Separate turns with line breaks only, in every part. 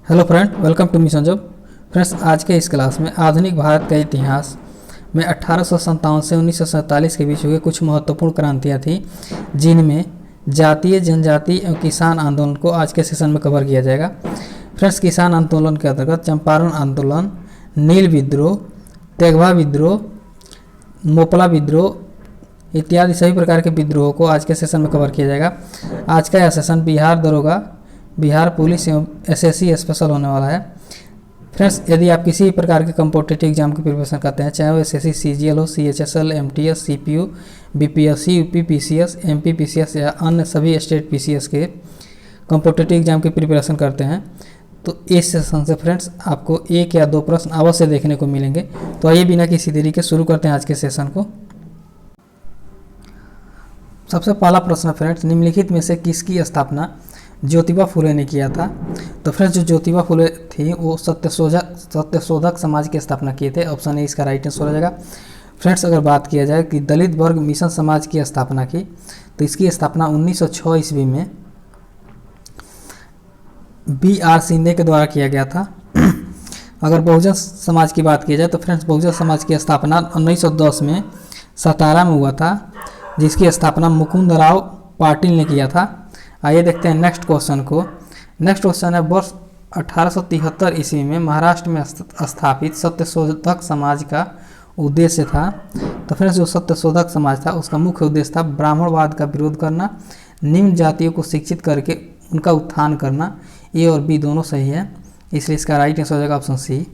Hello friend, welcome to mission job. Friends, आज के इस क्लास में आधुनिक भारत का इतिहास में 1857 से 1947 के बीच हुए कुछ महत्वपूर्ण क्रांतियाँ थी, जिनमें जातीय जनजाति एवं किसान आंदोलन को आज के सेशन में कवर किया जाएगा। फ्रेंड्स, किसान आंदोलन के अंतर्गत चंपारण आंदोलन, नील विद्रोह, तेगवा विद्रोह, मोपला विद्रोह इत्यादि सभी प्रकार के विद्रोहों को आज के सेशन में कवर किया जाएगा। आज का यह सेशन बिहार दरोगा, बिहार पुलिस एवं एसएससी स्पेशल होने वाला है। फ्रेंड्स, यदि आप किसी भी प्रकार के कॉम्पिटिटिव एग्जाम की प्रिपरेशन करते हैं, चाहे वो एसएससी सीजीएल हो, CHSL, MTS, CPU, BPSC, UP PCS, MP PCS या अन्य सभी स्टेट पीसीएस के कॉम्पिटिटिव एग्जाम की प्रिपरेशन करते हैं, तो इस सेशन से फ्रेंड्स आपको एक या दो प्रश्न अवश्य देखने को मिलेंगे। तो आइए बिना किसी देरी के शुरू करते हैं आज के सेशन को। सबसे पहला प्रश्न फ्रेंड्स, निम्नलिखित में से किसकी स्थापना ज्योतिबा फुले ने किया था? तो फ्रेंड्स, जो ज्योतिबा फुले थी वो सत्यशोधक समाज की स्थापना किए थे। ऑप्शन ए इसका राइट आंसर हो जाएगा। फ्रेंड्स, अगर बात किया जाए कि दलित वर्ग मिशन समाज की स्थापना की, तो इसकी स्थापना 1906 ईस्वी में B.R. शिंदे के द्वारा किया गया था। अगर बहुजन समाज की बात की जाए तो फ्रेंड्स, बहुजन समाज की स्थापना 1910 में सतारा में हुआ था, जिसकी स्थापना मुकुंदराव पाटिल ने किया था। आइए देखते हैं नेक्स्ट क्वेश्चन को। नेक्स्ट क्वेश्चन है, वर्ष 1873 ईस्वी में महाराष्ट्र में स्थापित सत्यशोधक समाज का उद्देश्य था। तो फ्रेंड्स, जो सत्यशोधक समाज था उसका मुख्य उद्देश्य था ब्राह्मणवाद का विरोध करना, निम्न जातियों को शिक्षित करके उनका उत्थान करना। ए और बी दोनों सही है, इसलिए इसका राइट आंसर हो जाएगा ऑप्शन सी।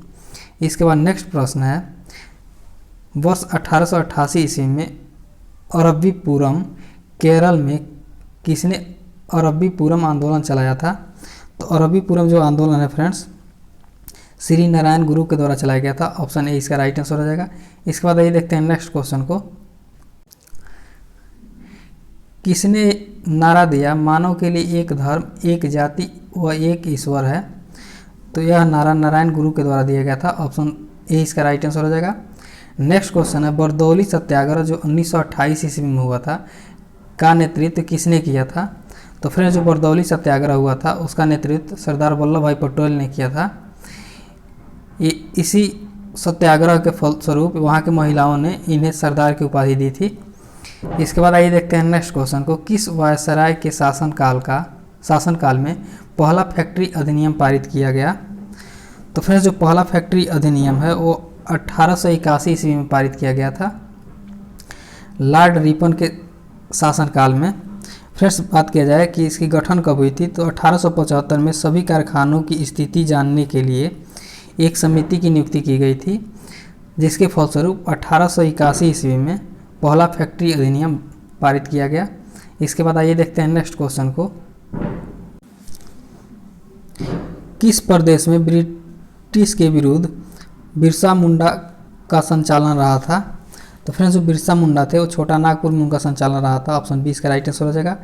इसके बाद नेक्स्ट प्रश्न है, वर्ष 1888 ईस्वी में अरब्बीपुरम केरल में किसने अरब्बीपुरम आंदोलन चलाया था? तो अरब्बीपुरम जो आंदोलन है फ्रेंड्स, श्री नारायण गुरु के द्वारा चलाया गया था। ऑप्शन ए इसका राइट आंसर हो जाएगा। इसके बाद आइए देखते हैं नेक्स्ट क्वेश्चन को। किसने नारा दिया मानव के लिए एक धर्म, एक जाति व एक ईश्वर है? तो यह नारा नारायण गुरु के द्वारा दिया गया था। ऑप्शन ए इसका राइट आंसर हो जाएगा। नेक्स्ट क्वेश्चन है, बरदौली सत्याग्रह जो 1928 ईस्वी में हुआ था का नेतृत्व किसने किया था? तो फ्रेंड्स, जो बरदौली सत्याग्रह हुआ था उसका नेतृत्व सरदार वल्लभ भाई पटेल ने किया था। इसी सत्याग्रह के फलस्वरूप वहाँ की महिलाओं ने इन्हें सरदार की उपाधि दी थी। इसके बाद आइए देखते हैं नेक्स्ट क्वेश्चन को। किस वायसराय के शासनकाल में पहला फैक्ट्री अधिनियम पारित किया गया? तो फ्रेंड्स, जो पहला फैक्ट्री अधिनियम है वो 1881 ईस्वी में पारित किया गया था, लॉर्ड रिपन के शासनकाल में। फ्रेंड्स, बात किया जाए कि इसकी गठन कब हुई थी, तो 1875 में सभी कारखानों की स्थिति जानने के लिए एक समिति की नियुक्ति की गई थी, जिसके फलस्वरूप 1881 ईस्वी में पहला फैक्ट्री अधिनियम पारित किया गया। इसके बाद आइए देखते हैं नेक्स्ट क्वेश्चन को। किस प्रदेश में ब्रिटिश के विरुद्ध बिरसा मुंडा का संचालन रहा था? तो फ्रेंड्स, जो बिरसा मुंडा थे वो छोटा नागपुर में उनका संचालन रहा था। ऑप्शन बी इसका राइट आंसर हो जाएगा।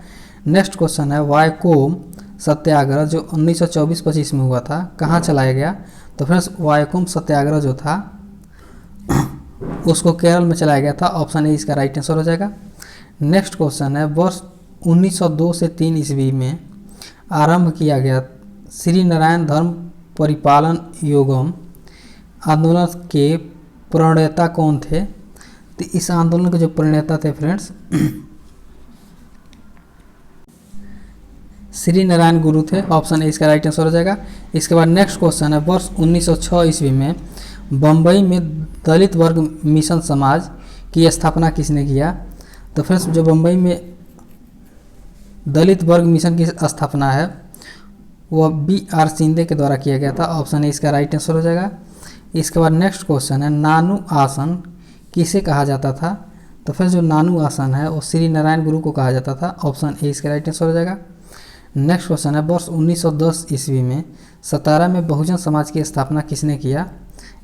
नेक्स्ट क्वेश्चन है, वायकोम सत्याग्रह जो 1924-25 में हुआ था कहाँ चलाया गया? तो फ्रेंड्स, वायकोम सत्याग्रह जो था उसको केरल में चलाया गया था। ऑप्शन ए इसका राइट आंसर हो जाएगा। नेक्स्ट क्वेश्चन है, वर्ष 1902 से 3 ईस्वी में आरंभ किया गया श्री नारायण धर्म परिपालन योगम आंदोलन के प्रणेता कौन थे? तो इस आंदोलन के जो प्रणेता थे फ्रेंड्स, श्री नारायण गुरु थे। ऑप्शन ए इसका राइट आंसर हो जाएगा। इसके बाद नेक्स्ट क्वेश्चन है, वर्ष 1906 ईस्वी में बम्बई में दलित वर्ग मिशन समाज की स्थापना किसने किया? तो फ्रेंड्स, जो बम्बई में दलित वर्ग मिशन की स्थापना है वह B.R. शिंदे के द्वारा किया गया था। ऑप्शन ए इसका राइट आंसर हो जाएगा। इसके बाद नेक्स्ट क्वेश्चन है, नानू आसन किसे कहा जाता था? तो फिर जो नानू आसन है वो श्री नारायण गुरु को कहा जाता था। ऑप्शन ए इसका राइट आंसर हो जाएगा। नेक्स्ट क्वेश्चन है, वर्ष 1910 ईस्वी में सतारा में बहुजन समाज की स्थापना किसने किया?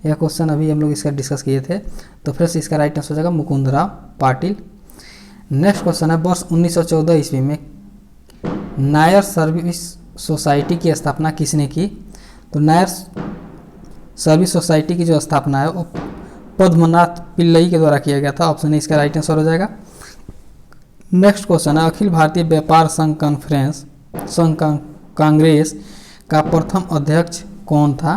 यह क्वेश्चन अभी हम लोग इसका डिस्कस किए थे। तो फिर इसका राइट आंसर हो जाएगा मुकुंदराव पाटिल। नेक्स्ट क्वेश्चन है, वर्ष 1914 ईस्वी में नायर सर्विस सोसाइटी की स्थापना किसने की? तो नायर सर्विस सोसाइटी की जो स्थापना है वो पद्मनाथ पिल्लई के द्वारा किया गया था। ऑप्शन ए इसका राइट आंसर हो जाएगा। नेक्स्ट क्वेश्चन है, अखिल भारतीय व्यापार संघ कांग्रेस का प्रथम अध्यक्ष कौन था?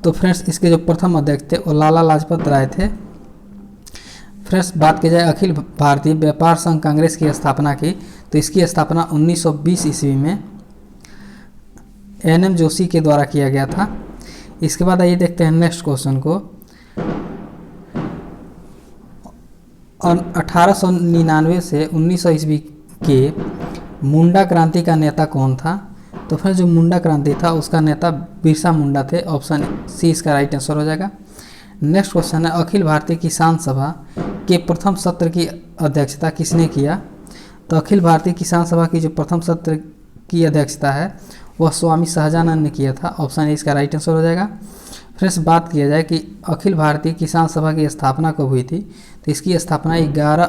तो फ्रेंड्स इसके जो प्रथम अध्यक्ष थे वो लाला लाजपत राय थे। फ्रेंड्स बात की जाए अखिल भारतीय व्यापार संघ कांग्रेस की स्थापना की, तो इसकी स्थापना 1920 ईस्वी में NM जोशी के द्वारा किया गया था। इसके बाद आइए देखते हैं नेक्स्ट क्वेश्चन को। 1899 से 1900 ईस्वी के मुंडा क्रांति का नेता कौन था? तो फिर जो मुंडा क्रांति था उसका नेता बिरसा मुंडा थे। ऑप्शन सी इसका राइट आंसर हो जाएगा। नेक्स्ट क्वेश्चन है अखिल भारतीय किसान सभा के प्रथम सत्र की अध्यक्षता किसने किया? तो अखिल भारतीय किसान सभा की जो प्रथम सत्र की अध्यक्षता है वह स्वामी सहजानंद ने किया था। ऑप्शन ए इसका राइट आंसर हो जाएगा। फ्रेंड्स बात किया जाए कि अखिल भारतीय किसान सभा की स्थापना कब हुई थी, तो इसकी स्थापना 11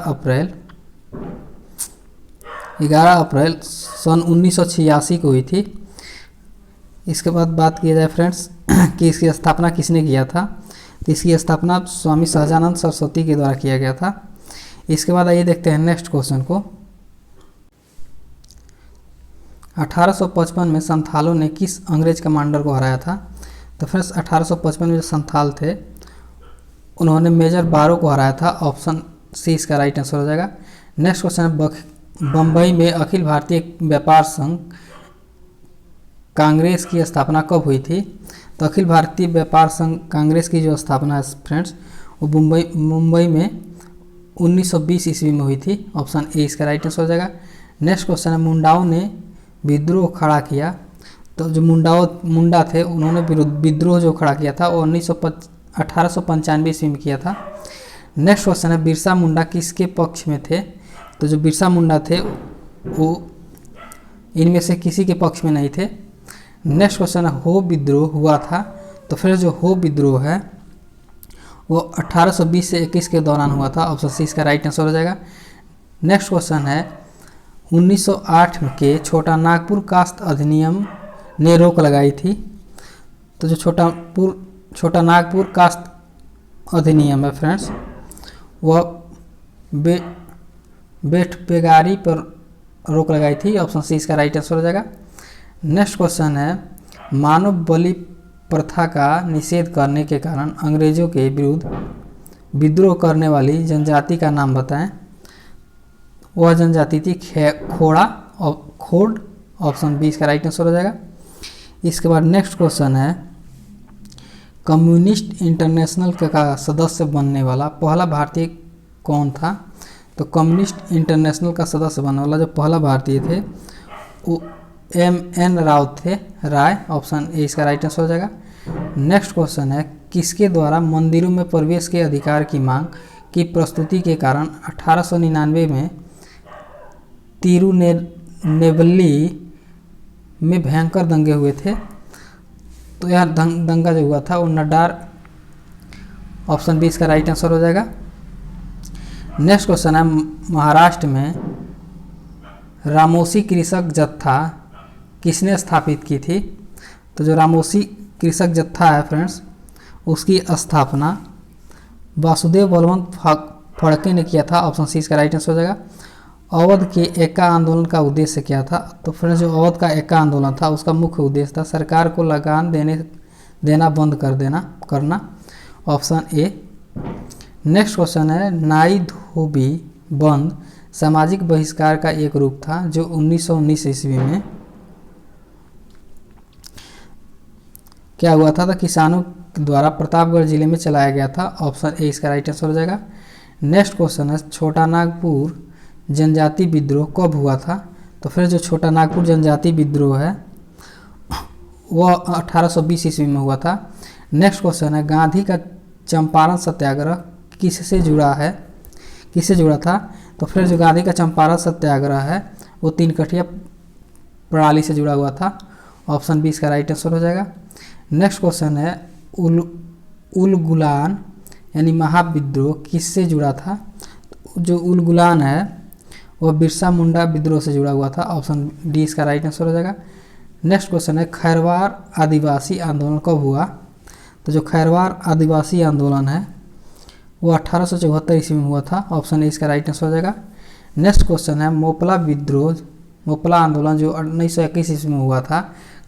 अप्रैल सन 1986 को हुई थी। इसके बाद बात किया जाए फ्रेंड्स कि इसकी स्थापना किसने किया था, तो इसकी स्थापना स्वामी सहजानंद सरस्वती के द्वारा किया गया था। इसके बाद आइए देखते हैं नेक्स्ट क्वेश्चन को। 1855 में संथालों ने किस अंग्रेज कमांडर को हराया था? तो फ्रेंड्स 1855 में जो संथाल थे उन्होंने मेजर बारो को हराया था। ऑप्शन सी इसका राइट आंसर हो जाएगा। नेक्स्ट क्वेश्चन है बम्बई में अखिल भारतीय व्यापार संघ कांग्रेस की स्थापना कब हुई थी? तो अखिल भारतीय व्यापार संघ कांग्रेस की जो स्थापना है फ्रेंड्स वो मुंबई में 1920 ईस्वी में हुई थी। ऑप्शन ए इसका राइट आंसर हो जाएगा। नेक्स्ट क्वेश्चन है मुंडाओं ने विद्रोह खड़ा किया, तो जो मुंडा थे उन्होंने विद्रोह जो खड़ा किया था वो 1895 ईस्वी में किया था। नेक्स्ट क्वेश्चन है बिरसा मुंडा किसके पक्ष में थे? तो जो बिरसा मुंडा थे वो इनमें से किसी के पक्ष में नहीं थे। नेक्स्ट क्वेश्चन है हो विद्रोह हुआ था, तो फिर जो हो विद्रोह है वो 1820 से 21 के दौरान हुआ था। ऑप्शन सी इसका राइट आंसर हो जाएगा। नेक्स्ट क्वेश्चन है 1908 के छोटा नागपुर कास्ट अधिनियम ने रोक लगाई थी, तो जो छोटा नागपुर कास्ट अधिनियम है फ्रेंड्स वह बेगारी पर रोक लगाई थी। ऑप्शन सी इसका राइट आंसर हो जाएगा। नेक्स्ट क्वेश्चन है मानव बलि प्रथा का निषेध करने के कारण अंग्रेजों के विरुद्ध विद्रोह करने वाली जनजाति का नाम बताएं। वह जनजाति थी खोड़। ऑप्शन बी इसका राइट आंसर हो जाएगा। इसके बाद नेक्स्ट क्वेश्चन है कम्युनिस्ट इंटरनेशनल का सदस्य बनने वाला पहला भारतीय कौन था? तो कम्युनिस्ट इंटरनेशनल का सदस्य बनने वाला जो पहला भारतीय थे वो MN राव थे राय। ऑप्शन ए इसका राइट आंसर हो जाएगा। नेक्स्ट क्वेश्चन है किसके द्वारा मंदिरों में प्रवेश के अधिकार की मांग की प्रस्तुति के कारण 1899 में तिरुनेलवेली में भयंकर दंगे हुए थे? तो यह दंगा जो हुआ था वो नड्डार। ऑप्शन बी इसका राइट आंसर हो जाएगा। नेक्स्ट क्वेश्चन है महाराष्ट्र में रामोसी कृषक जत्था किसने स्थापित की थी? तो जो रामोसी कृषक जत्था है फ्रेंड्स उसकी स्थापना वासुदेव बलवंत फड़के ने किया था। ऑप्शन सी इसका राइट आंसर हो जाएगा। अवध के एका आंदोलन का उद्देश्य क्या था? तो फ्रेंड्स जो अवध का एका आंदोलन था उसका मुख्य उद्देश्य था सरकार को लगान देना बंद करना। Option A. नेक्स्ट क्वेश्चन है नाई धोबी बंद सामाजिक बहिष्कार का एक रूप था जो 1919 ईस्वी में क्या हुआ था? तो किसानों द्वारा प्रतापगढ़ जिले में चलाया गया था। ऑप्शन ए इसका राइट आंसर हो जाएगा। नेक्स्ट क्वेश्चन है छोटा नागपुर जनजाति विद्रोह कब हुआ था? तो फिर जो छोटा नागपुर जनजाति विद्रोह है वह 1820 ईस्वी में हुआ था। नेक्स्ट क्वेश्चन है गांधी का चंपारण सत्याग्रह किससे जुड़ा था? तो फिर जो गांधी का चंपारण सत्याग्रह है वो 3 कठिया प्रणाली से जुड़ा हुआ था। ऑप्शन बी इसका राइट आंसर हो जाएगा। नेक्स्ट क्वेश्चन है उलगुलान यानी महाविद्रोह किससे जुड़ा था? जो उलगुलान है वह बिरसा मुंडा विद्रोह से जुड़ा हुआ था। ऑप्शन डी इसका राइट आंसर हो जाएगा। नेक्स्ट क्वेश्चन है खैरवार आदिवासी आंदोलन कब हुआ? तो जो खैरवार आदिवासी आंदोलन है वो 1874 ईस्वी में हुआ था। ऑप्शन ए इसका राइट आंसर हो जाएगा। नेक्स्ट क्वेश्चन है मोपला आंदोलन जो 1921 ईस्वी में हुआ था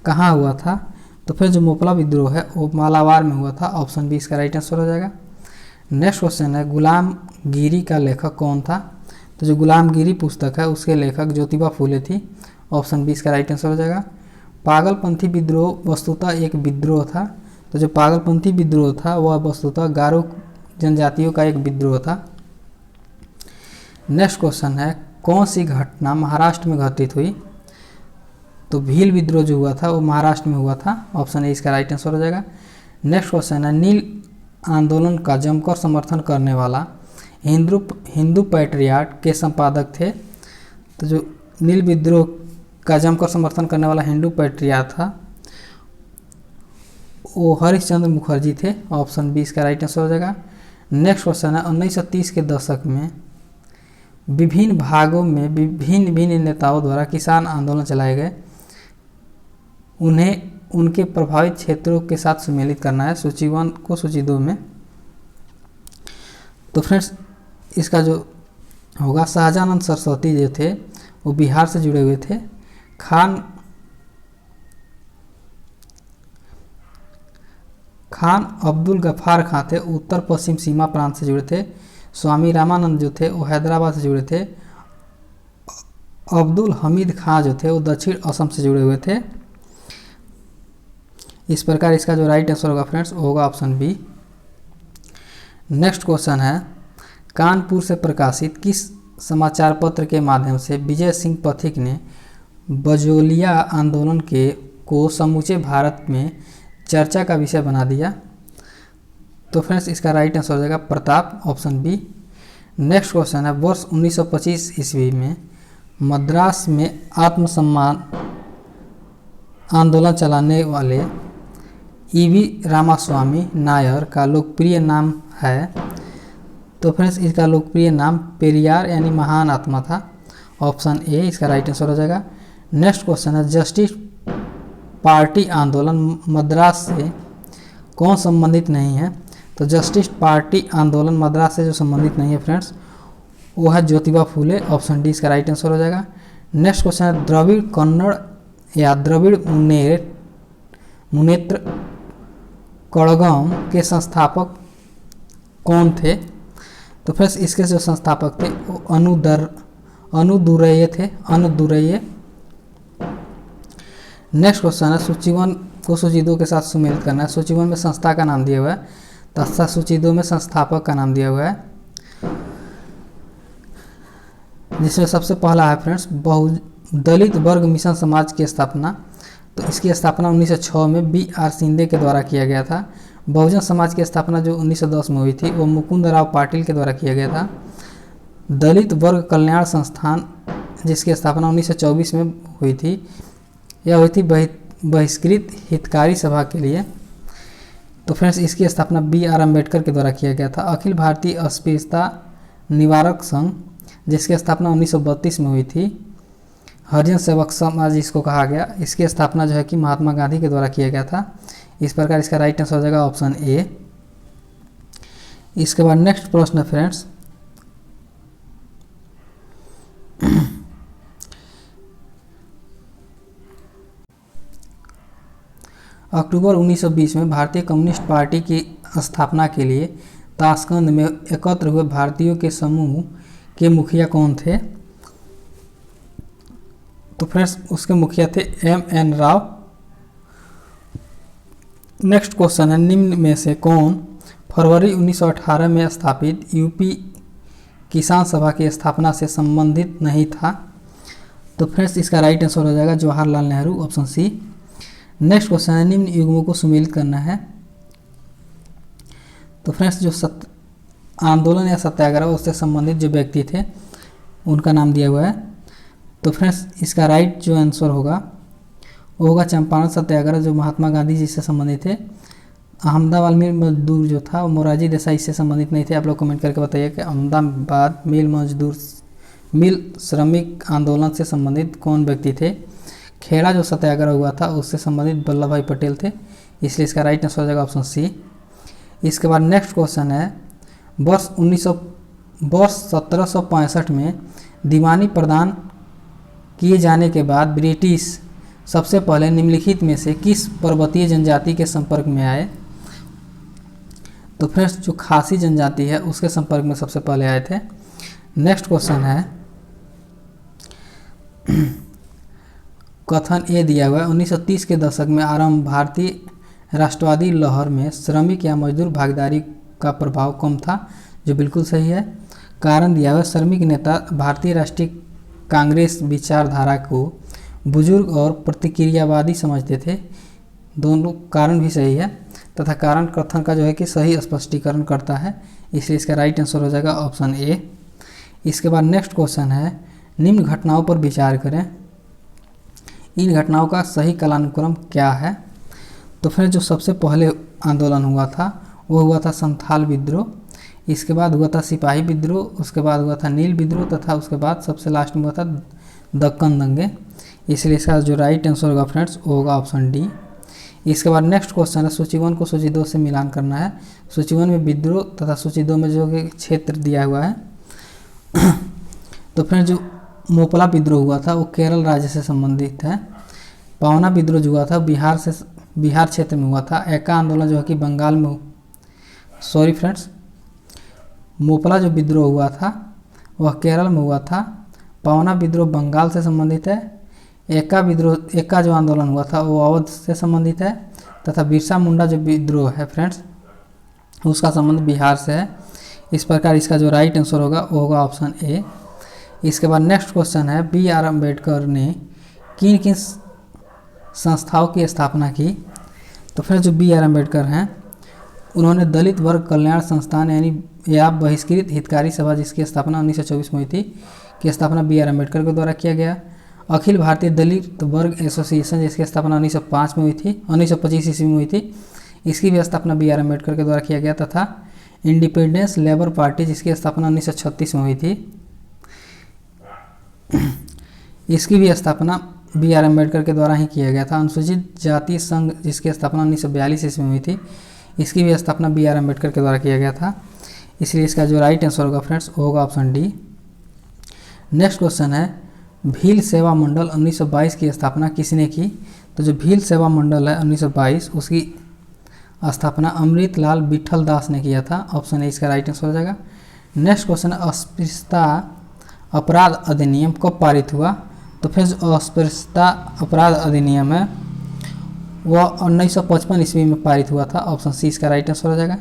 कहाँ हुआ था? तो फिर जो मोपला विद्रोह है वो मालाबार में हुआ था, ऑप्शन बी इसका राइट आंसर हो जाएगा। नेक्स्ट क्वेश्चन है गुलामगिरी का लेखक कौन था? तो जो गुलामगिरी पुस्तक है उसके लेखक ज्योतिबा फूले थी, ऑप्शन बी इसका राइट आंसर हो जाएगा। पागलपंथी विद्रोह वस्तुतः एक विद्रोह था, तो जो पागलपंथी विद्रोह था वह वस्तुतः गारो जनजातियों का एक विद्रोह था। नेक्स्ट क्वेश्चन है कौन सी घटना महाराष्ट्र में घटित हुई? तो भील विद्रोह जो हुआ था वो महाराष्ट्र में हुआ था, ऑप्शन ए इसका राइट आंसर हो जाएगा। नेक्स्ट क्वेश्चन है नील आंदोलन का जमकर समर्थन करने वाला हिंदू पैट्रियाट के संपादक थे? तो जो नील विद्रोह का जमकर समर्थन करने वाला हिंदू पैट्रियाट था वो हरिश्चंद्र मुखर्जी थे, ऑप्शन बी इसका राइट आंसर हो जाएगा। नेक्स्ट क्वेश्चन है 1930 के दशक में विभिन्न भागों में विभिन्न नेताओं द्वारा किसान आंदोलन चलाए गए, उन्हें उनके प्रभावित क्षेत्रों के साथ सम्मिलित करना है, सूची 1 को सूची 2 में। तो फ्रेंड्स इसका जो होगा शाहजानंद सरस्वती जो थे वो बिहार से जुड़े हुए थे। खान अब्दुल गफ्फार खां थे उत्तर पश्चिम सीमा प्रांत से जुड़े थे। स्वामी रामानंद जो थे वो हैदराबाद से जुड़े थे। अब्दुल हमीद खां जो थे वो दक्षिण असम से जुड़े हुए थे। इस प्रकार इसका जो राइट आंसर होगा फ्रेंड्स वो होगा ऑप्शन बी। नेक्स्ट क्वेश्चन है कानपुर से प्रकाशित किस समाचार पत्र के माध्यम से विजय सिंह पथिक ने बजोलिया आंदोलन को समूचे भारत में चर्चा का विषय बना दिया? तो फ्रेंड्स इसका राइट आंसर हो जाएगा Pratap, option B. Next question है वर्ष 1925 ईस्वी में मद्रास में आत्मसम्मान आंदोलन चलाने वाले ईवी रामास्वामी नायर का लोकप्रिय नाम है? तो फ्रेंड्स इसका लोकप्रिय नाम पेरियार यानी महान आत्मा था, ऑप्शन ए इसका राइट आंसर हो जाएगा। नेक्स्ट क्वेश्चन है जस्टिस पार्टी आंदोलन मद्रास से कौन संबंधित नहीं है? तो जस्टिस पार्टी आंदोलन मद्रास से जो संबंधित नहीं है फ्रेंड्स वो है ज्योतिबा फूले, ऑप्शन डी इसका राइट आंसर हो जाएगा। नेक्स्ट क्वेश्चन है द्रविड़ कन्नड़ या द्रविड़ मुनेत्र कड़गम के संस्थापक कौन थे? तो फ्रेंड्स इसके जो संस्थापक थे वो अनुदुरैय थे, अनुदुरैय। नेक्स्ट क्वेश्चन है सूची 1 को सूची 2 के साथ सम्मिलित करना है। सूची 1 में संस्था का नाम दिया हुआ है तथा सूची 2 में संस्थापक का नाम दिया हुआ है, जिसमें सबसे पहला है फ्रेंड्स दलित वर्ग मिशन समाज की स्थापना। तो इसकी स्थापना 1906 में बी.आर. शिंदे के द्वारा किया गया था। बहुजन समाज की स्थापना जो 1910 में हुई थी वो मुकुंद राव पाटिल के द्वारा किया गया था। दलित वर्ग कल्याण संस्थान जिसकी स्थापना 1924 में हुई थी, यह हुई थी बहिष्कृत हितकारी सभा के लिए। तो फ्रेंड्स इसकी स्थापना बी.आर. अम्बेडकर के द्वारा किया गया था। अखिल भारतीय अस्पृश्यता निवारक संघ जिसकी स्थापना 1932 में हुई थी, हरिजन सेवक समाज जिसको कहा गया, इसकी स्थापना जो है कि महात्मा गांधी के द्वारा किया गया था। इस प्रकार इसका राइट आंसर हो जाएगा ऑप्शन ए। इसके बाद नेक्स्ट प्रश्न है फ्रेंड्स अक्टूबर 1920 में भारतीय कम्युनिस्ट पार्टी की स्थापना के लिए ताशकंद में एकत्र हुए भारतीयों के समूह के मुखिया कौन थे? तो फ्रेंड्स उसके मुखिया थे M.N. राव। नेक्स्ट क्वेश्चन है निम्न में से कौन फरवरी 1918 में स्थापित यूपी किसान सभा की स्थापना से संबंधित नहीं था? तो फ्रेंड्स इसका राइट आंसर हो जाएगा Jawaharlal Nehru, option C. Next question है निम्न युग्मों को सम्मिलित करना है। तो फ्रेंड्स जो आंदोलन या सत्याग्रह उससे संबंधित जो व्यक्ति थे उनका नाम दिया हुआ है। तो फ्रेंड्स इसका राइट जो आंसर होगा वो होगा चंपारण सत्याग्रह जो महात्मा गांधी जी से संबंधित थे। अहमदाबाद मिल मजदूर जो था वो मोरारजी देसाई से संबंधित नहीं थे। आप लोग कमेंट करके बताइए कि अहमदाबाद मिल श्रमिक आंदोलन से संबंधित कौन व्यक्ति थे। खेड़ा जो सत्याग्रह हुआ था उससे संबंधित वल्लभ भाई पटेल थे, इसलिए इसका राइट आंसर हो जाएगा ऑप्शन सी। इसके बाद नेक्स्ट क्वेश्चन है वर्ष 1765 में दीवानी प्रदान किए जाने के बाद ब्रिटिश सबसे पहले निम्नलिखित में से किस पर्वतीय जनजाति के संपर्क में आए? तो फ्रेंड्स जो खासी जनजाति है उसके संपर्क में सबसे पहले आए थे। नेक्स्ट क्वेश्चन है, कथन ए दिया हुआ है 1930 के दशक में आरंभ भारतीय राष्ट्रवादी लहर में श्रमिक या मजदूर भागीदारी का प्रभाव कम था, जो बिल्कुल सही है। कारण दिया हुआ है श्रमिक नेता भारतीय राष्ट्रीय कांग्रेस विचारधारा को बुजुर्ग और प्रतिक्रियावादी समझते थे, दोनों कारण भी सही है। तथा कारण कथन का जो है कि सही स्पष्टीकरण करता है, इसलिए इसका राइट आंसर हो जाएगा ऑप्शन ए। इसके बाद नेक्स्ट क्वेश्चन है, निम्न घटनाओं पर विचार करें, इन घटनाओं का सही कालानुक्रम क्या है? तो फिर जो सबसे पहले आंदोलन हुआ था वो हुआ था संथाल विद्रोह, इसके बाद हुआ था सिपाही विद्रोह, उसके बाद हुआ था नील विद्रोह तथा उसके बाद सबसे लास्ट में हुआ था दक्कन दंगे, इसलिए इसका जो राइट आंसर होगा फ्रेंड्स वो होगा ऑप्शन डी। इसके बाद नेक्स्ट क्वेश्चन है, सूची 1 को सूची 2 से मिलान करना है। सूची 1 में विद्रोह तथा सूची 2 में जो कि क्षेत्र दिया हुआ है तो फिर जो मोपला विद्रोह हुआ था वो केरल राज्य से संबंधित है। पावना विद्रोह जो हुआ था बिहार क्षेत्र में हुआ था। एका आंदोलन जो है कि बंगाल में, सॉरी फ्रेंड्स, मोपला जो विद्रोह हुआ था वह केरल में हुआ था। पावना विद्रोह बंगाल से संबंधित है। एका जो आंदोलन हुआ था वो अवध से संबंधित है तथा बिरसा मुंडा जो विद्रोह है फ्रेंड्स उसका संबंध बिहार से है। इस प्रकार इसका जो राइट आंसर होगा वो होगा ऑप्शन ए। इसके बाद नेक्स्ट क्वेश्चन है, बी आर अम्बेडकर ने किन किन संस्थाओं की स्थापना की? तो फिर जो बी आर अम्बेडकर हैं उन्होंने दलित वर्ग कल्याण संस्थान यानी या बहिष्कृत हितकारी सभा जिसकी स्थापना 1924 में हुई थी, की स्थापना बी आर अम्बेडकर के द्वारा किया गया। अखिल भारतीय दलित वर्ग एसोसिएशन जिसकी स्थापना 1905 में हुई थी, 1925 ईस्वी में हुई थी, इसकी भी स्थापना बी आर अम्बेडकर के द्वारा किया गया। तथा इंडिपेंडेंस लेबर पार्टी जिसकी स्थापना 1936 में हुई थी, इसकी भी स्थापना बी आर अम्बेडकर के द्वारा ही किया गया था। अनुसूचित जाति संघ जिसकी स्थापना 1942 ईस्वी में हुई थी, इसकी भी स्थापना बी आर अम्बेडकर के द्वारा किया गया था, इसलिए इसका जो राइट आंसर होगा फ्रेंड्स वो होगा ऑप्शन डी। नेक्स्ट क्वेश्चन है, भील सेवा मंडल 1922 की स्थापना किसने की? तो जो भील सेवा मंडल है 1922 उसकी स्थापना अमृतलाल विठल दास ने किया था, ऑप्शन ए इसका राइट आंसर हो जाएगा। नेक्स्ट क्वेश्चन है, अस्पृश्यता अपराध अधिनियम कब पारित हुआ? तो फिर जो अस्पृश्यता अपराध अधिनियम है वह 1955 ईस्वी में पारित हुआ था, ऑप्शन सी इसका राइट आंसर हो जाएगा।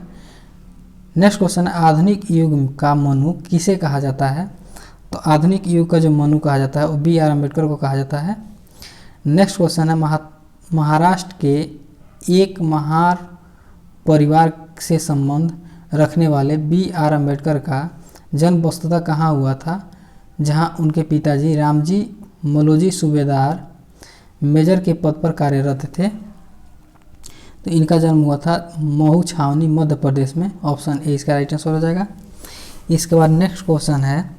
नेक्स्ट क्वेश्चन है, आधुनिक युग का मनु किसे कहा जाता है? तो आधुनिक युग का जो मनु कहा जाता है वो बी आर अम्बेडकर को कहा जाता है। नेक्स्ट क्वेश्चन है, महाराष्ट्र के एक महार परिवार से संबंध रखने वाले बी आर अम्बेडकर का जन्म वस्तुतः कहाँ हुआ था? जहां उनके पिताजी रामजी मलोजी सूबेदार मेजर के पद पर कार्यरत थे। तो इनका जन्म हुआ था महू छावनी मध्य प्रदेश में, ऑप्शन ए इसका राइट आंसर हो जाएगा। इसके बाद नेक्स्ट क्वेश्चन है,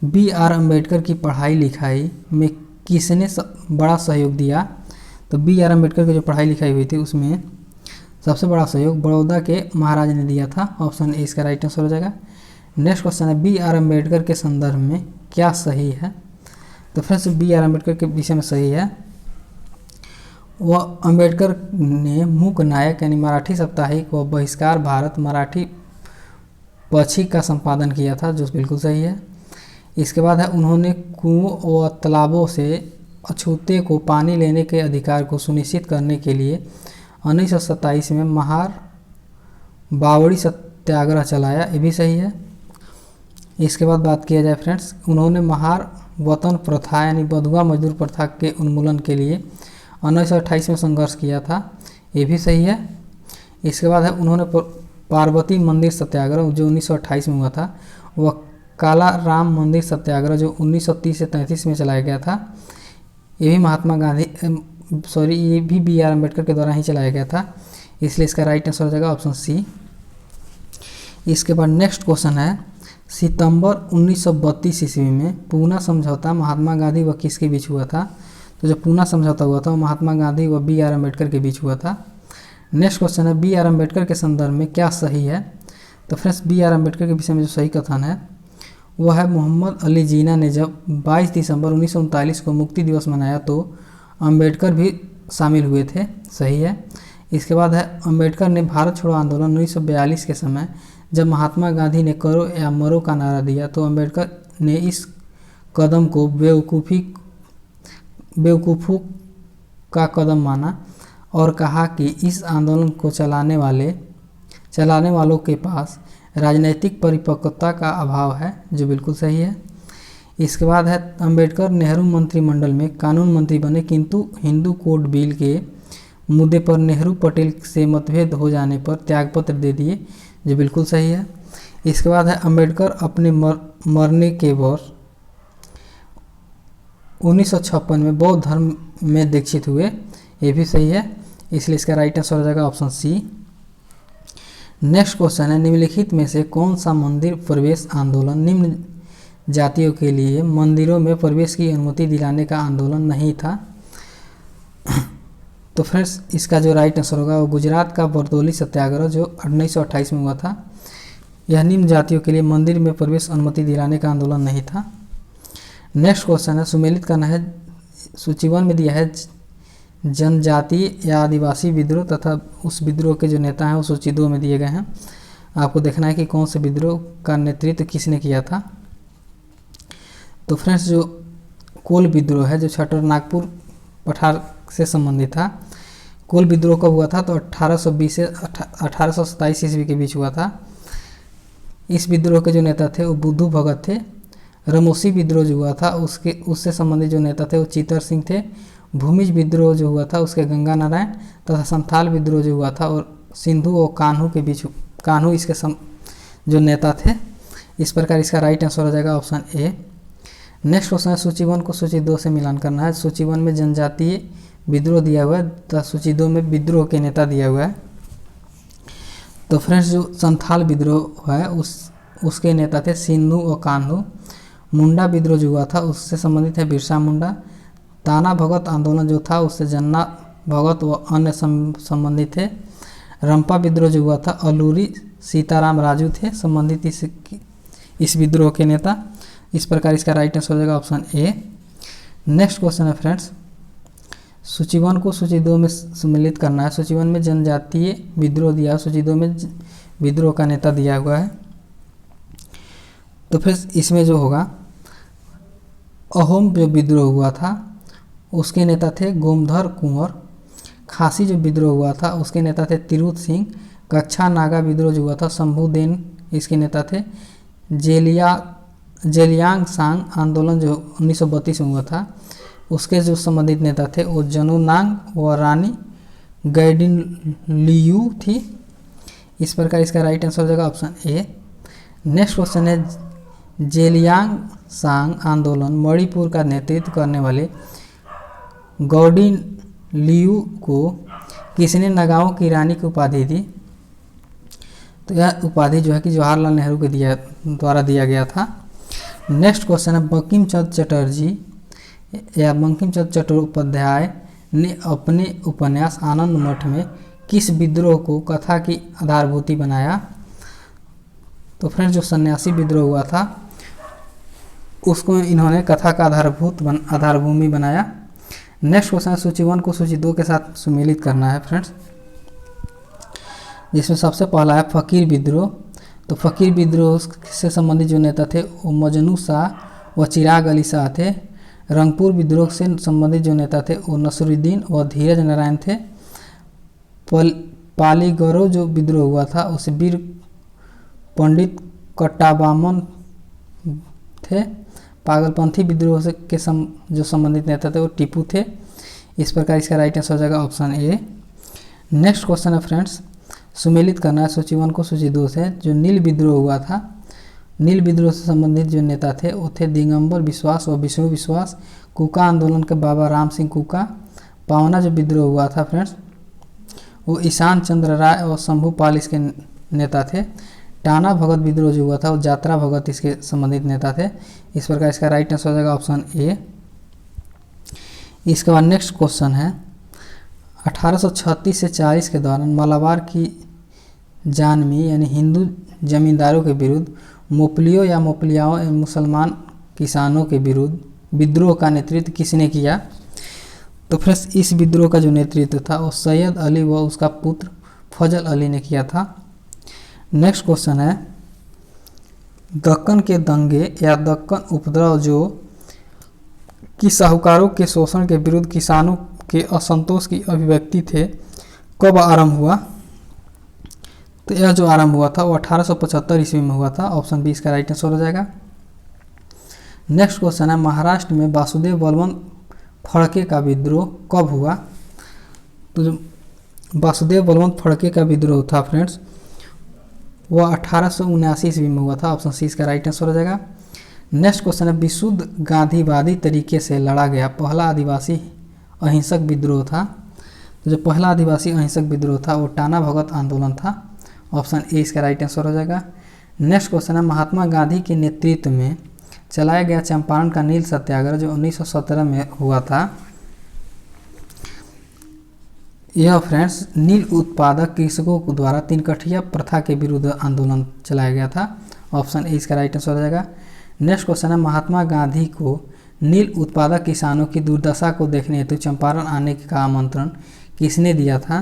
बी आर अम्बेडकर की पढ़ाई लिखाई में किसने बड़ा सहयोग दिया? तो बी आर अम्बेडकर की जो पढ़ाई लिखाई हुई थी उसमें सबसे बड़ा सहयोग बड़ौदा के महाराज ने दिया था, ऑप्शन ए इसका राइट आंसर हो जाएगा। नेक्स्ट क्वेश्चन है, बी आर अम्बेडकर के संदर्भ में क्या सही है? तो फ्रेंड्स बी आर अम्बेडकर के विषय में सही है, वह अम्बेडकर ने मूक नायक यानी मराठी साप्ताहिक व बहिष्कार भारत मराठी पक्षी का संपादन किया था, जो बिल्कुल सही है। इसके बाद है, उन्होंने कुओं व तालाबों से अछूते को पानी लेने के अधिकार को सुनिश्चित करने के लिए 1927 में महार बावड़ी सत्याग्रह चलाया, ये भी सही है। इसके बाद बात किया जाए फ्रेंड्स, उन्होंने महार वतन प्रथा यानी बधुआ मजदूर प्रथा के उन्मूलन के लिए 1928 में संघर्ष किया था, ये भी सही है। इसके बाद है, उन्होंने पार्वती मंदिर सत्याग्रह जो 1928 में हुआ था, वह काला राम मंदिर सत्याग्रह जो 1930 से 33 में चलाया गया था, ये भी महात्मा गांधी ये भी बी आर अम्बेडकर के द्वारा ही चलाया गया था, इसलिए इसका राइट आंसर हो जाएगा ऑप्शन सी। इसके बाद नेक्स्ट क्वेश्चन है, सितंबर 1932 ईस्वी में पूना समझौता महात्मा गांधी व किसके बीच हुआ था? तो जो पूना समझौता हुआ था वो महात्मा गांधी व बी आर अम्बेडकर के बीच हुआ था। नेक्स्ट क्वेश्चन है, बी आर अम्बेडकर के संदर्भ में क्या सही है? तो फ्रेंड्स बी आर अम्बेडकर के विषय में जो सही कथन है वह है, मोहम्मद अली जिन्ना ने जब 22 दिसंबर 1939 को मुक्ति दिवस मनाया तो अंबेडकर भी शामिल हुए थे, सही है। इसके बाद है अंबेडकर ने भारत छोड़ो आंदोलन 1942 के समय जब महात्मा गांधी ने करो या मरो का नारा दिया तो अंबेडकर ने इस कदम को बेवकूफ़ों का कदम माना और कहा कि इस आंदोलन को चलाने वालों के पास राजनीतिक परिपक्वता का अभाव है, जो बिल्कुल सही है। इसके बाद है अंबेडकर नेहरू मंत्रिमंडल में कानून मंत्री बने, किंतु हिंदू कोड बिल के मुद्दे पर नेहरू पटेल से मतभेद हो जाने पर त्यागपत्र दे दिए, जो बिल्कुल सही है। इसके बाद है अंबेडकर अपने मरने के वर्ष 1956 में बौद्ध धर्म में दीक्षित हुए, ये भी सही है, इसलिए इसका राइट आंसर हो जाएगा ऑप्शन सी। नेक्स्ट क्वेश्चन है निम्नलिखित में से कौन सा मंदिर प्रवेश आंदोलन निम्न जातियों के लिए मंदिरों में प्रवेश की अनुमति दिलाने का आंदोलन नहीं था। तो फ्रेंड्स इसका जो राइट आंसर होगा वो गुजरात का बरदौली सत्याग्रह जो 1928 में हुआ था। यह निम्न जातियों के लिए मंदिर में प्रवेश अनुमति दिलाने का आंदोलन नहीं था। नेक्स्ट क्वेश्चन है सुमेलित करना है, सूची 1 में दिया है जनजातीय या आदिवासी विद्रोह तथा उस विद्रोह के जो नेता हैं वो सूची 2 में दिए गए हैं। आपको देखना है कि कौन से विद्रोह का नेतृत्व किसने किया था। तो फ्रेंड्स जो कोल विद्रोह है जो छटर नागपुर पठार से संबंधित था। कोल विद्रोह कब हुआ था तो 1820 से 1827 ईस्वी के बीच हुआ था। इस विद्रोह के जो नेता थे वो बुद्धू भगत थे। रमोसी विद्रोह जो हुआ था उससे संबंधित जो नेता थे वो चीतर सिंह थे। भूमिज विद्रोह जो हुआ था उसके गंगा नारायण तथा संथाल विद्रोह जो हुआ था और सिंधु और कान्हू के बीच कान्हू इसके जो नेता थे। इस प्रकार इसका राइट आंसर हो जाएगा ऑप्शन ए। नेक्स्ट क्वेश्चन है सूची 1 को सूची 2 से मिलान करना है। सूची 1 में जनजातीय विद्रोह दिया हुआ है तथा सूची 2 में विद्रोह के नेता दिया हुआ है। तो फ्रेंड्स जो संथाल विद्रोह है उसके नेता थे सिंधु और कान्हू। मुंडा विद्रोह जो हुआ था उससे संबंधित है बिरसा मुंडा। ताना भगत आंदोलन जो था उससे जन्ना भगत व अन्य संबंधित थे। रंपा विद्रोह जो हुआ था अलूरी सीताराम राजू थे संबंधित इस विद्रोह के नेता। इस प्रकार इसका राइट आंसर हो जाएगा ऑप्शन ए। नेक्स्ट क्वेश्चन है फ्रेंड्स सूची 1 को सूची 2 में सम्मिलित करना है। सूची 1 में जनजातीय विद्रोह दिया है, सूची 2 में विद्रोह का नेता दिया हुआ है। तो फिर इसमें जो होगा अहोम जो विद्रोह हुआ था उसके नेता थे गोमधर कुंवर। खासी जो विद्रोह हुआ था उसके नेता थे तिरुत सिंह। कच्छा नागा विद्रोह जो हुआ था शंभुदेन इसके नेता थे। जेलियांग सांग आंदोलन जो 1932 में हुआ था उसके जो संबंधित नेता थे वो जनुनांग व रानी गैडिन लियू थी। इस प्रकार इसका राइट आंसर हो जाएगा ऑप्शन ए। नेक्स्ट क्वेश्चन है जेलियांग सांग आंदोलन मणिपुर का नेतृत्व करने वाले गौडिन लियू को किसने नगाओं की रानी की उपाधि दी। तो यह उपाधि जो है कि जवाहरलाल नेहरू के द्वारा दिया गया था। नेक्स्ट क्वेश्चन है बंकिम चंद्र चटर्जी या बंकिम चंद्र चट्टोपाध्याय ने अपने उपन्यास आनंद मठ में किस विद्रोह को कथा की आधारभूति बनाया। तो फ्रेंड्स जो सन्यासी विद्रोह हुआ था उसको इन्होंने कथा का आधारभूमि बनाया। नेक्स्ट क्वेश्चन है सूची 1 को सूची 2 के साथ सम्मिलित करना है फ्रेंड्स, जिसमें सबसे पहला है फकीर विद्रोह। तो फकीर विद्रोह से संबंधित जो नेता थे वो मजनू शाह व चिराग अली शाह थे। रंगपुर विद्रोह से संबंधित जो नेता थे वो नसरुद्दीन व धीरज नारायण थे। पालीगढ़ जो विद्रोह हुआ था उसे वीर पंडित कट्टाबामन थे। पागलपंथी विद्रोह से जो संबंधित नेता थे वो टीपू थे। इस प्रकार इसका राइट आंसर हो जाएगा ऑप्शन ए। नेक्स्ट क्वेश्चन है फ्रेंड्स सुमेलित करना है सूची 1 को सूची 2 से। जो नील विद्रोह हुआ था नील विद्रोह से संबंधित जो नेता थे वो थे दिगंबर विश्वास और विष्णु विश्वास। कुका आंदोलन के बाबा राम सिंह कुका। पावना जो विद्रोह हुआ था फ्रेंड्स वो ईशान चंद्र राय और शंभू पाल इसके नेता थे। टाना भगत विद्रोह जो हुआ था वो यात्रा भगत इसके संबंधित नेता थे। इस प्रकार इसका राइट आंसर हो जाएगा ऑप्शन ए। इसके बाद नेक्स्ट क्वेश्चन है 1836 से 40 के दौरान मलाबार की जानमी यानी हिंदू जमींदारों के विरुद्ध मोपलियों या मोपलियाओं एवं मुसलमान किसानों के विरुद्ध विद्रोह का नेतृत्व किसने किया। तो फ्रेंड्स इस विद्रोह का जो नेतृत्व था वो सैयद अली व उसका पुत्र फजल अली ने किया था। नेक्स्ट क्वेश्चन है, दक्कन के दंगे या दक्कन उपद्रव जो कि साहूकारों के शोषण के विरुद्ध किसानों के असंतोष की अभिव्यक्ति थे, कब आरंभ हुआ? तो यह जो आरंभ हुआ था वो 1875 ईस्वी में हुआ था। ऑप्शन बी इसका राइट आंसर हो जाएगा। नेक्स्ट क्वेश्चन है, महाराष्ट्र में वासुदेव बलवंत फड़के का विद्रोह कब हुआ? तो जो वासुदेव बलवंत फड़के का विद्रोह था फ्रेंड्स वह 1879 ईस्वी में हुआ था। ऑप्शन सी इसका राइट आंसर हो जाएगा। नेक्स्ट क्वेश्चन है, विशुद्ध गांधीवादी तरीके से लड़ा गया पहला आदिवासी अहिंसक विद्रोह था। तो जो पहला आदिवासी अहिंसक विद्रोह था वो टाना भगत आंदोलन था। ऑप्शन ए इसका राइट आंसर हो जाएगा। नेक्स्ट क्वेश्चन है, महात्मा गांधी के नेतृत्व में चलाया गया चंपारण का नील सत्याग्रह जो 1917 में हुआ था, यह फ्रेंड्स नील उत्पादक कृषकों के द्वारा तीनकठिया प्रथा के विरुद्ध आंदोलन चलाया गया था। ऑप्शन ए इसका राइट आंसर हो जाएगा। नेक्स्ट क्वेश्चन है, महात्मा गांधी को नील उत्पादक किसानों की दुर्दशा को देखने हेतु चंपारण आने का आमंत्रण किसने दिया था?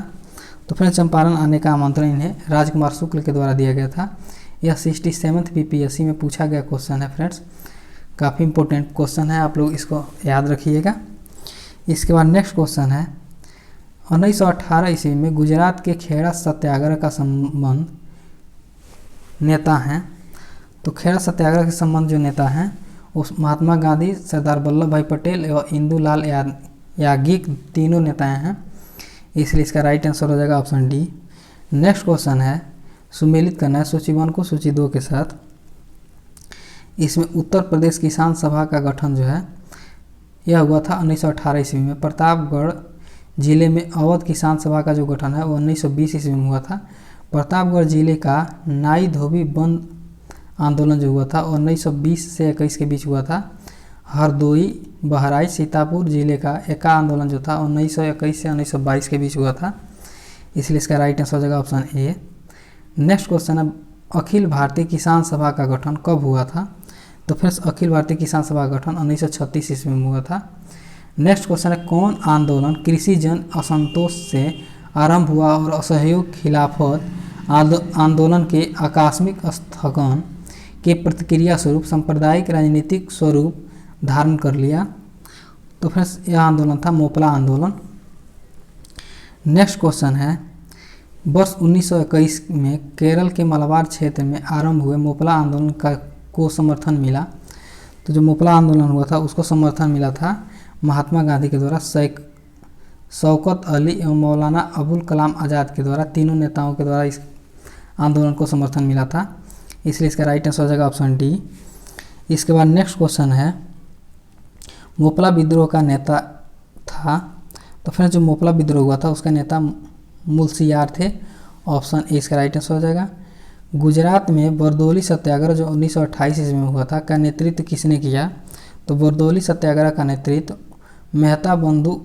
तो फ्रेंड्स चंपारण आने का आमंत्रण इन्हें राजकुमार शुक्ल के द्वारा दिया गया था। यह 67th PPSC में पूछा गया क्वेश्चन है फ्रेंड्स, काफ़ी इंपॉर्टेंट क्वेश्चन है, आप लोग इसको याद रखिएगा। इसके बाद नेक्स्ट क्वेश्चन है, 1918 ईस्वी में गुजरात के खेड़ा सत्याग्रह का संबंध नेता हैं। तो खेड़ा सत्याग्रह के संबंध जो नेता हैं उस महात्मा गांधी, सरदार वल्लभ भाई पटेल एवं इंदुलाल याज्ञिक तीनों नेताएं हैं, इसलिए इसका राइट आंसर हो जाएगा ऑप्शन डी। नेक्स्ट क्वेश्चन है, सुमेलित करना है सूची 1 को सूची 2 के साथ। इसमें उत्तर प्रदेश किसान सभा का गठन जो है यह हुआ था 1918 ईस्वी में। प्रतापगढ़ जिले में अवध किसान सभा का जो गठन है वो 1920 ईस्वी में हुआ था। प्रतापगढ़ जिले का नाई धोबी बंद आंदोलन जो हुआ था वो 1920 से 21 के बीच हुआ था। हरदोई बहराइच सीतापुर जिले का एका आंदोलन जो था 1921 से 1922 के बीच हुआ था, इसलिए इसका राइट आंसर हो जाएगा ऑप्शन ए। नेक्स्ट क्वेश्चन है, अखिल भारतीय किसान सभा का गठन कब हुआ था? तो फ्रेंड्स अखिल भारतीय किसान सभा का गठन 1936 ईस्वी में हुआ था। नेक्स्ट क्वेश्चन है, कौन आंदोलन कृषि जन असंतोष से आरंभ हुआ और असहयोग खिलाफत आंदोलन के आकस्मिक स्थगन के प्रतिक्रिया स्वरूप सांप्रदायिक राजनीतिक स्वरूप धारण कर लिया? तो फ्रेंड्स यह आंदोलन था मोपला आंदोलन। नेक्स्ट क्वेश्चन है, वर्ष 1921 में केरल के मलबार क्षेत्र में आरंभ हुए मोपला आंदोलन को समर्थन मिला। तो जो मोपला आंदोलन हुआ था उसको समर्थन मिला था महात्मा गांधी के द्वारा, शौकत अली एवं मौलाना अबुल कलाम आज़ाद के द्वारा, तीनों नेताओं के द्वारा इस आंदोलन को समर्थन मिला था, इसलिए इसका राइट आंसर हो जाएगा ऑप्शन डी। इसके बाद नेक्स्ट क्वेश्चन है, मोपला विद्रोह का नेता था। तो फिर जो मोपला विद्रोह हुआ था उसका नेता मुलसियार थे। ऑप्शन ए इसका राइट आंसर हो जाएगा। गुजरात में बरदौली सत्याग्रह जो 1928 ईस्वी में हुआ था का नेतृत्व किसने किया? तो बरदौली सत्याग्रह का नेतृत्व मेहता बंधु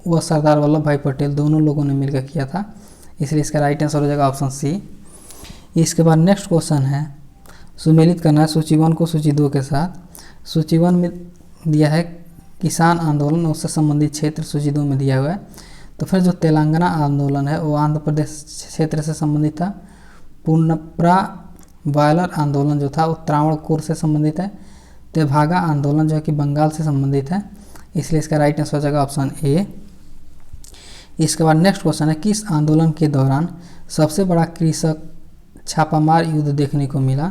व सरदार वल्लभ भाई पटेल दोनों लोगों ने मिलकर किया था, इसलिए इसका राइट आंसर हो जाएगा ऑप्शन सी। इसके बाद नेक्स्ट क्वेश्चन है, सुमेलित करना है सूची 1 को सूची 2 के साथ। सूची 1 में दिया है किसान आंदोलन, उससे संबंधित क्षेत्र सूची 2 में दिया हुआ है। तो फिर जो तेलंगाना आंदोलन है वो आंध्र प्रदेश क्षेत्र से संबंधित था। पुनप्रा वायलर आंदोलन जो था वो त्रावणकोर से संबंधित है। तेभागा आंदोलन जो है कि बंगाल से संबंधित है, इसलिए इसका राइट आंसर हो जाएगा ऑप्शन ए। इसके बाद नेक्स्ट क्वेश्चन है, किस आंदोलन के दौरान सबसे बड़ा कृषक छापामार युद्ध देखने को मिला?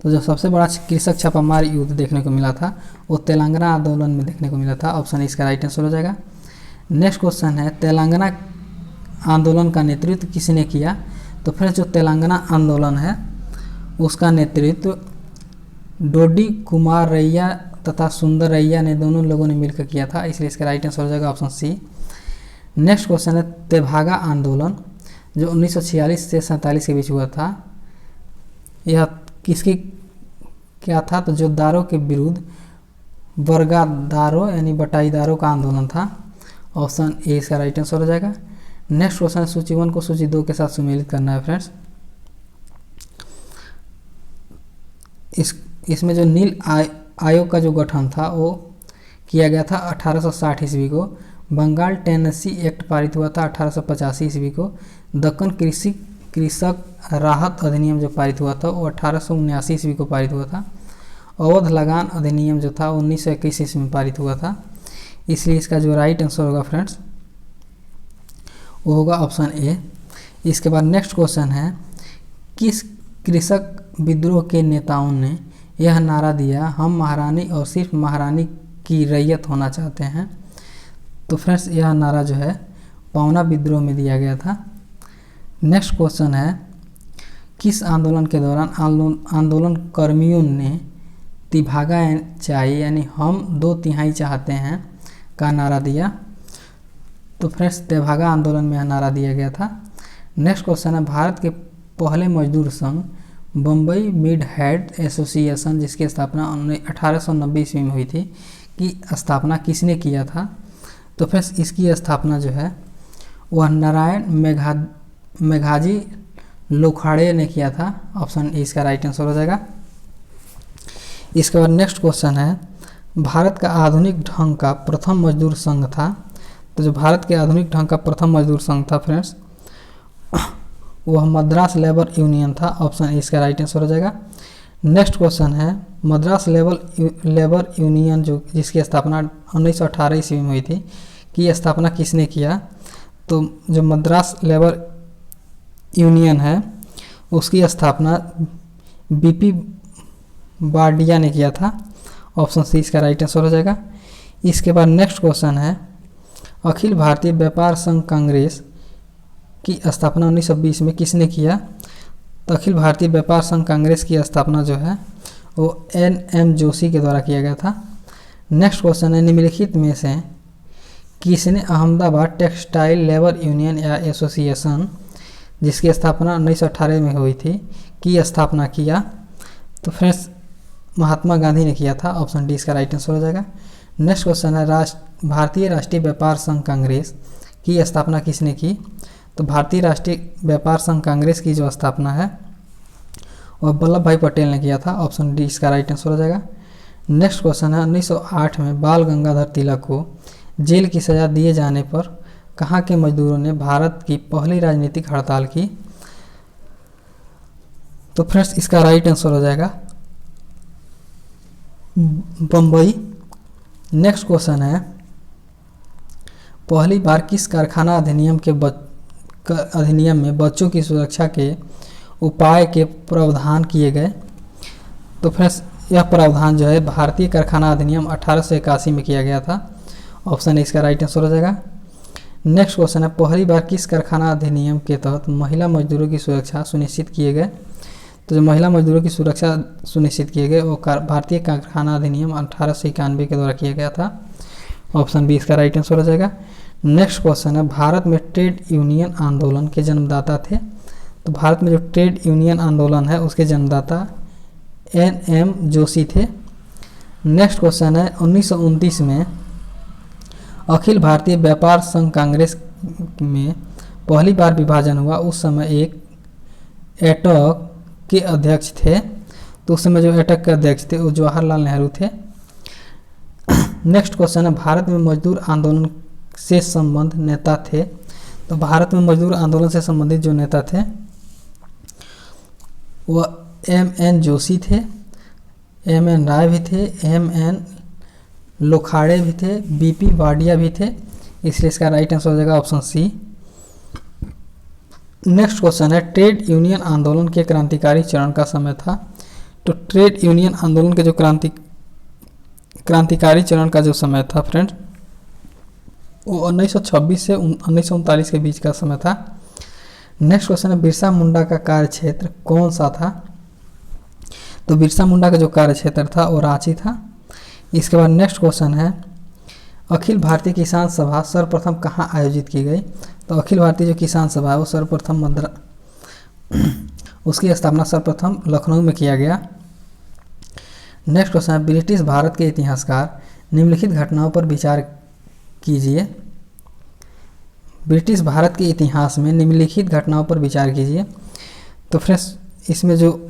तो जो सबसे बड़ा कृषक छापामार युद्ध देखने को मिला था वो तेलंगाना आंदोलन में देखने को मिला था। ऑप्शन इसका राइट आंसर हो जाएगा। नेक्स्ट क्वेश्चन है, तेलंगाना आंदोलन का नेतृत्व किसने किया? तो फिर जो तेलंगाना आंदोलन है उसका नेतृत्व डोडी कुमारैया तथा सुंदरैया ने दोनों लोगों ने मिलकर किया था, इसलिए इसका राइट आंसर हो जाएगा ऑप्शन सी। नेक्स्ट क्वेश्चन है, तेभागा आंदोलन जो 1946 से 47 के बीच हुआ था, यह किसकी क्या था? तो जो दारों के विरुद्ध वर्गादारों यानी बटाईदारों का आंदोलन था। ऑप्शन ए इसका राइट आंसर हो जाएगा। नेक्स्ट क्वेश्चन है, सूची 1 को सूची 2 के साथ सुमेलित करना है फ्रेंड्स। इसमें जो नील आयोग का जो गठन था वो किया गया था 1860 ईस्वी को। बंगाल टेनेसी एक्ट पारित हुआ था 1885 ईस्वी को। दक्कन कृषक राहत अधिनियम जो पारित हुआ था वो 1879 ईस्वी को पारित हुआ था। अवध लगान अधिनियम जो था 1921 ईस्वी में पारित हुआ था। इसलिए इसका जो राइट आंसर होगा फ्रेंड्स वो होगा ऑप्शन ए। इसके बाद नेक्स्ट क्वेश्चन है, किस कृषक विद्रोह के नेताओं ने यह नारा दिया, हम महारानी और सिर्फ महारानी की रैयत होना चाहते हैं? तो फ्रेंड्स यह नारा जो है पावना विद्रोह में दिया गया था। नेक्स्ट क्वेश्चन है, किस आंदोलन के दौरान आंदोलन कर्मियों ने तिभागा चाहिए यानी हम 2/3 चाहते हैं का नारा दिया? तो फ्रेंड्स तेभागा आंदोलन में यह नारा दिया गया था। नेक्स्ट क्वेश्चन है, भारत के पहले मजदूर संघ बम्बई मिड हेड एसोसिएशन जिसकी स्थापना 1890 ईस्वी में हुई थी की स्थापना किसने किया था? तो फ्रेंड्स इसकी स्थापना जो है वह नारायण मेघाजी लोखाड़े ने किया था। ऑप्शन ए इसका राइट आंसर हो जाएगा। इसके बाद नेक्स्ट क्वेश्चन है, भारत का आधुनिक ढंग का प्रथम मजदूर संघ था। तो जो भारत के आधुनिक ढंग का प्रथम मजदूर संघ था फ्रेंड्स वह मद्रास लेबर यूनियन था। ऑप्शन ए इसका राइट आंसर हो जाएगा। नेक्स्ट क्वेश्चन है, मद्रास लेबर यूनियन जो जिसकी स्थापना 1918 ईस्वी में हुई थी की स्थापना किसने किया? तो जो मद्रास लेबर यूनियन है उसकी स्थापना बीपी बार्डिया ने किया था। ऑप्शन सी इसका राइट आंसर हो जाएगा। इसके बाद नेक्स्ट क्वेश्चन है, अखिल भारतीय व्यापार संघ कांग्रेस की स्थापना 1920 में किसने किया? तो अखिल भारतीय व्यापार संघ कांग्रेस की स्थापना जो है वो NM जोशी के द्वारा किया गया था। नेक्स्ट क्वेश्चन है, निम्नलिखित में से किसने अहमदाबाद टेक्सटाइल लेबर यूनियन या एसोसिएशन जिसकी स्थापना 1918 में हुई थी की स्थापना किया? तो फ्रेंड्स महात्मा गांधी ने किया था। ऑप्शन डी इसका राइट आंसर हो जाएगा। नेक्स्ट क्वेश्चन है, भारतीय राष्ट्रीय व्यापार संघ कांग्रेस की स्थापना किसने की? तो भारतीय राष्ट्रीय व्यापार संघ कांग्रेस की जो स्थापना है वह वल्लभ भाई पटेल ने किया था। ऑप्शन डी इसका राइट आंसर हो जाएगा। नेक्स्ट क्वेश्चन है, 1908 में बाल गंगाधर तिलक को जेल की सजा दिए जाने पर कहाँ के मजदूरों ने भारत की पहली राजनीतिक हड़ताल की? तो फ्रेंड्स इसका राइट आंसर हो जाएगा बम्बई। नेक्स्ट क्वेश्चन है, पहली बार किस कारखाना अधिनियम में बच्चों की सुरक्षा के उपाय के प्रावधान किए गए? तो फ्रेंड्स यह प्रावधान जो है भारतीय कारखाना अधिनियम 1881 में किया गया था। ऑप्शन ए इसका राइट आंसर हो जाएगा। नेक्स्ट क्वेश्चन है, पहली बार किस कारखाना अधिनियम के तहत महिला मजदूरों की सुरक्षा सुनिश्चित किए गए? तो जो महिला मजदूरों की सुरक्षा सुनिश्चित किए गए वो भारतीय कारखाना अधिनियम 1891 के द्वारा किया गया था। ऑप्शन बी इसका राइट आंसर हो जाएगा। नेक्स्ट क्वेश्चन है, भारत में ट्रेड यूनियन आंदोलन के जन्मदाता थे? तो भारत में जो ट्रेड यूनियन आंदोलन है उसके जन्मदाता NM जोशी थे। नेक्स्ट क्वेश्चन है, 1929 में अखिल भारतीय व्यापार संघ कांग्रेस में पहली बार विभाजन हुआ, उस समय एक एटक के अध्यक्ष थे। तो उस समय जो एटक के अध्यक्ष थे वो जवाहरलाल नेहरू थे। नेक्स्ट क्वेश्चन है, भारत में मजदूर आंदोलन से संबंध नेता थे? तो भारत में मजदूर आंदोलन से संबंधित जो नेता थे वह MN जोशी थे, MN राय भी थे, MN लोखाड़े भी थे, BP बाडिया भी थे। इसलिए इसका राइट आंसर हो जाएगा ऑप्शन सी। नेक्स्ट क्वेश्चन है, ट्रेड यूनियन आंदोलन के क्रांतिकारी चरण का समय था? तो ट्रेड यूनियन आंदोलन के जो क्रांतिकारी चरण का जो समय था फ्रेंड्स वो 1926 से 1939 के बीच का समय था। नेक्स्ट क्वेश्चन है, बिरसा मुंडा का कार्यक्षेत्र कौन सा था? तो बिरसा मुंडा का जो कार्यक्षेत्र था वो रांची था। इसके बाद नेक्स्ट क्वेश्चन है, अखिल भारतीय किसान सभा सर्वप्रथम कहाँ आयोजित की गई? तो अखिल भारतीय जो किसान सभा है वो सर्वप्रथम उसकी स्थापना सर्वप्रथम लखनऊ में किया गया। नेक्स्ट क्वेश्चन है, ब्रिटिश भारत के इतिहासकार निम्नलिखित घटनाओं पर विचार कीजिए। ब्रिटिश भारत के इतिहास में निम्नलिखित घटनाओं पर विचार कीजिए। तो फ्रेंड्स इसमें जो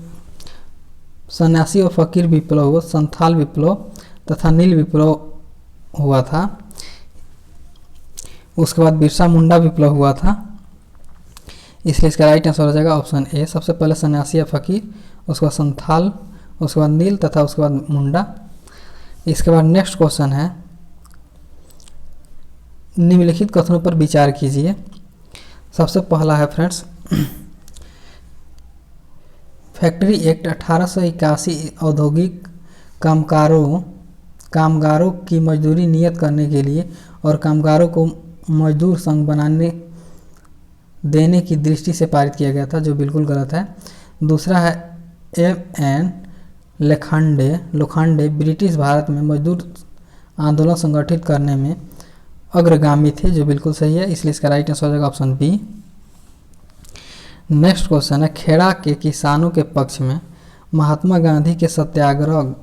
सन्यासी और फकीर विप्लव, संथाल विप्लव तथा नील विप्लव हुआ था उसके बाद बिरसा मुंडा विप्लव हुआ था, इसलिए इसका राइट आंसर हो जाएगा ऑप्शन ए। सबसे पहले सन्यासी या फकीर, उसके बाद संथाल, उसके बाद नील तथा उसके बाद मुंडा। इसके बाद नेक्स्ट क्वेश्चन है, निम्नलिखित कथनों पर विचार कीजिए। सबसे पहला है फ्रेंड्स, फैक्ट्री एक्ट 1881 औद्योगिक कामगारों की मजदूरी नियत करने के लिए और कामगारों को मजदूर संघ बनाने देने की दृष्टि से पारित किया गया था, जो बिल्कुल गलत है। दूसरा है एम.एन. लोखंडे ब्रिटिश भारत में मजदूर आंदोलन संगठित करने में अग्रगामी थे, जो बिल्कुल सही है, इसलिए इसका राइट आंसर हो जाएगा ऑप्शन बी। नेक्स्ट क्वेश्चन है, खेड़ा के किसानों के पक्ष में महात्मा गांधी के सत्याग्रह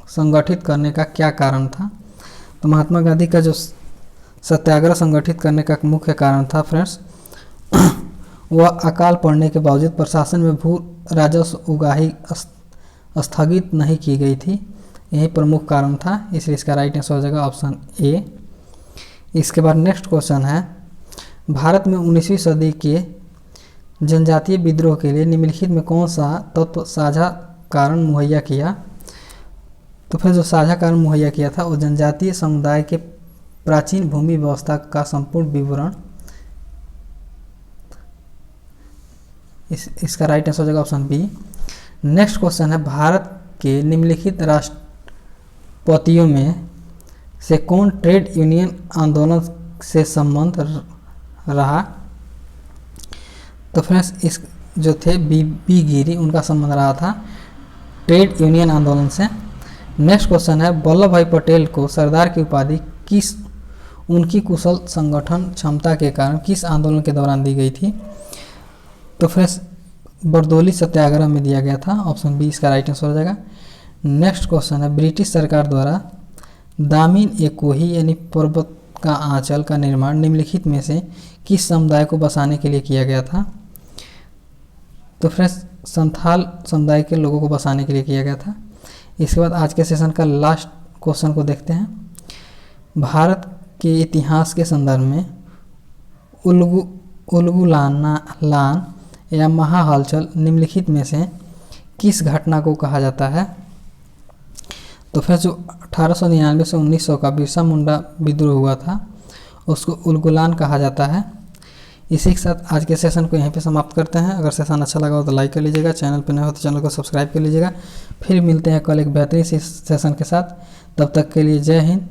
संगठित करने का क्या कारण था? तो महात्मा गांधी का जो सत्याग्रह संगठित करने का मुख्य कारण था फ्रेंड्स, वह अकाल पड़ने के बावजूद प्रशासन में भू राजस्व उगाही स्थगित नहीं की गई थी, यही प्रमुख कारण था, इसलिए इसका राइट आंसर हो जाएगा ऑप्शन ए। इसके बाद नेक्स्ट क्वेश्चन है, भारत में 19वीं सदी के जनजातीय विद्रोह के लिए निम्नलिखित में कौन सा तत्व साझा कारण मुहैया किया? तो फिर जो साझा कारण मुहैया किया था वो जनजातीय समुदाय के प्राचीन भूमि व्यवस्था का संपूर्ण विवरण। इसका राइट आंसर हो जाएगा ऑप्शन बी। नेक्स्ट क्वेश्चन है, भारत के निम्नलिखित राष्ट्रपतियों में से कौन ट्रेड यूनियन आंदोलन से संबंध रहा? तो फ्रेंड्स इस जो थे बी गिरी, उनका संबंध रहा था ट्रेड यूनियन आंदोलन से। नेक्स्ट क्वेश्चन है, वल्लभ भाई पटेल को सरदार की उपाधि किस उनकी कुशल संगठन क्षमता के कारण किस आंदोलन के दौरान दी गई थी? तो फ्रेंड्स बरदौली सत्याग्रह में दिया गया था, ऑप्शन बी इसका राइट आंसर हो जाएगा। नेक्स्ट क्वेश्चन है, ब्रिटिश सरकार द्वारा दामिन ए कोही यानी पर्वत का आंचल का निर्माण निम्नलिखित में से किस समुदाय को बसाने के लिए किया गया था? तो फ्रेंड्स संथाल समुदाय के लोगों को बसाने के लिए किया गया था। इसके बाद आज के सेशन का लास्ट क्वेश्चन को देखते हैं, भारत के इतिहास के संदर्भ में उलगुलान या महाहलचल निम्नलिखित में से किस घटना को कहा जाता है? तो फिर जो 1899 से 1900 का बिरसा मुंडा विद्रोह हुआ था उसको उलगुलान कहा जाता है। इसी के साथ आज के सेशन को यहीं पे समाप्त करते हैं। अगर सेशन अच्छा लगा हो तो लाइक कर लीजिएगा, चैनल पर नए हो तो चैनल को सब्सक्राइब कर लीजिएगा। फिर मिलते हैं कल एक बेहतरीन सेशन के साथ, तब तक के लिए जय हिंद।